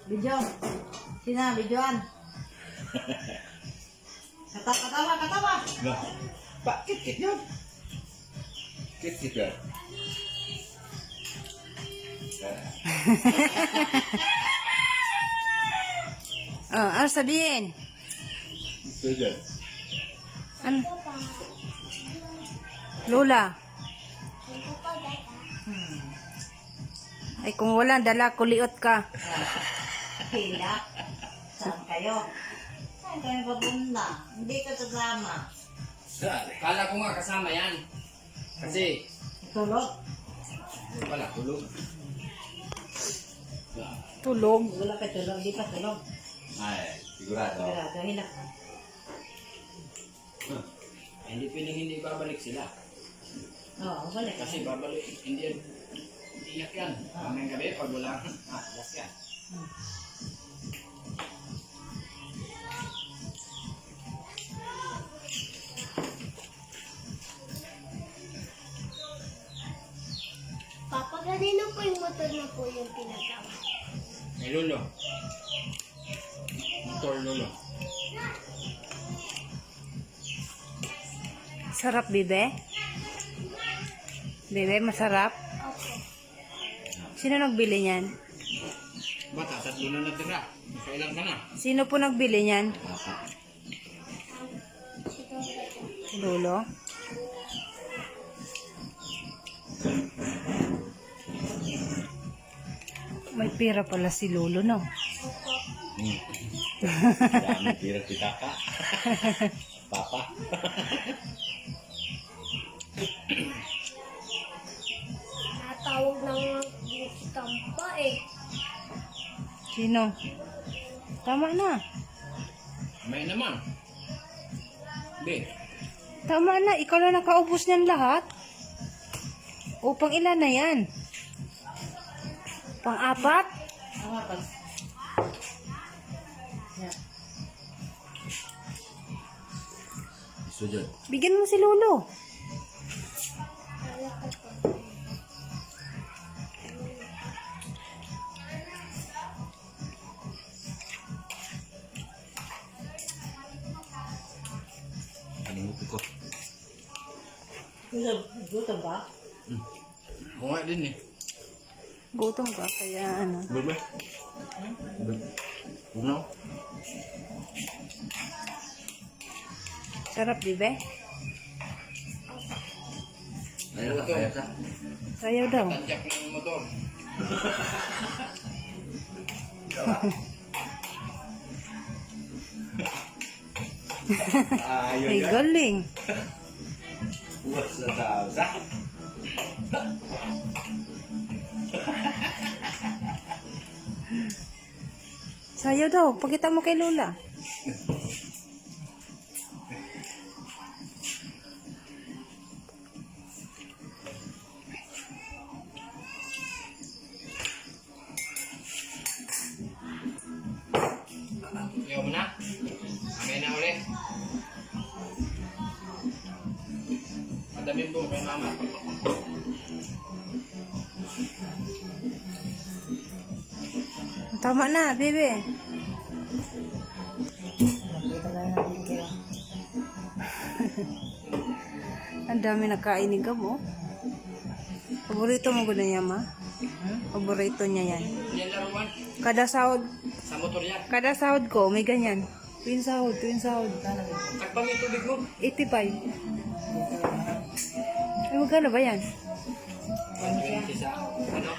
Video. Sina, videoan. Katawa. Nah, Pak, kit yun. Kit yun. Oh, ano sabihin? Ito dyan. Ano? Lola. Ay, kung wala, dala, kuliot ka. Hila. Saan kayo? Saan kayo papunta? Hindi ka kasama. Kala ko nga kasama yan. Kasi, Tulog. wala, tulog. Tulog. Wala ka tulog. Di pa tulog. Ay, sigurado. Sigurado, hila ka. Hindi piling hindi babalik sila. Oo, balik. Kasi babalik, hindi iyak yan. Mamayang gabi, pag wala, last yan. Papa, kanino po yung motor na po yung pinagawa? May lolo. Motor lolo. Sarap, bebe? Bebe, masarap? Opo. Sino nagbili niyan? Bata, tatlo na natira. Kailan ka na? Sino po nagbili niyan? Lolo? May pera pala si Lolo, no? Dami kira kita ka. Papa. Natawag ng tampa eh. Sino? Tama na. May naman. Be, Tama na. Ikaw na nakaubos niyan lahat. O, pang ilan na yan? Pang-apat? Tama pa. Yan. Gusto dyan. Bigyan mo si Lolo. Kalimutin ko. Gutom ba? ako nga din eh. Gutom ka, kaya ano. Bebe. Uno. Sarap, bebe? Ayaw ka, kaya ka. Sayaw daw. Tadyak ng motor. Ayaw Ay, ka. galing. Buwas na tawsa. Sayaw daw. Pakita mo kay Lola. Ayaw mo na? Amay na ulit. Madamin po kay mama. Tama na, bebe. Nakita lang natin kayo. Ang dami nakainig mo. Paborito mo gano'n niya, ma? Paborito niya yan. Yan laruan. Kada sahod ko, may ganyan. Tuwing sahod. Takpa mo yung tubig mo. 85. Ay, magkano ba yan? 120 sa ano?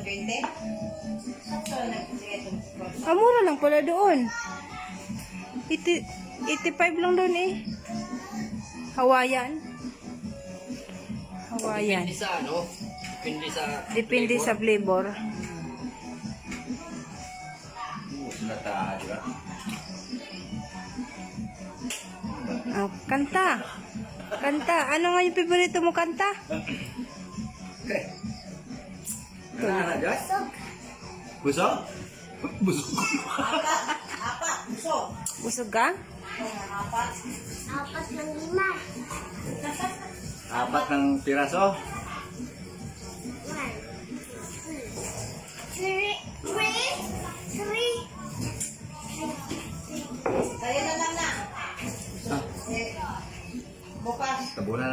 120? Saan nagsisigay itong sport? Ah, mura lang pala doon. 85 lang doon eh. Hawaiian. Depende sa ano? Depende sa flavor. Buwas na tayo, di ba? Ah, kanta. Ano nga yung favorito mo kanta? Ano dyan? Busog? Busog. Apat. Gusto. Busog ka? Apat. 4 ng 5. 4 ng piraso. 1, 2, 3, Bukas. Tabunan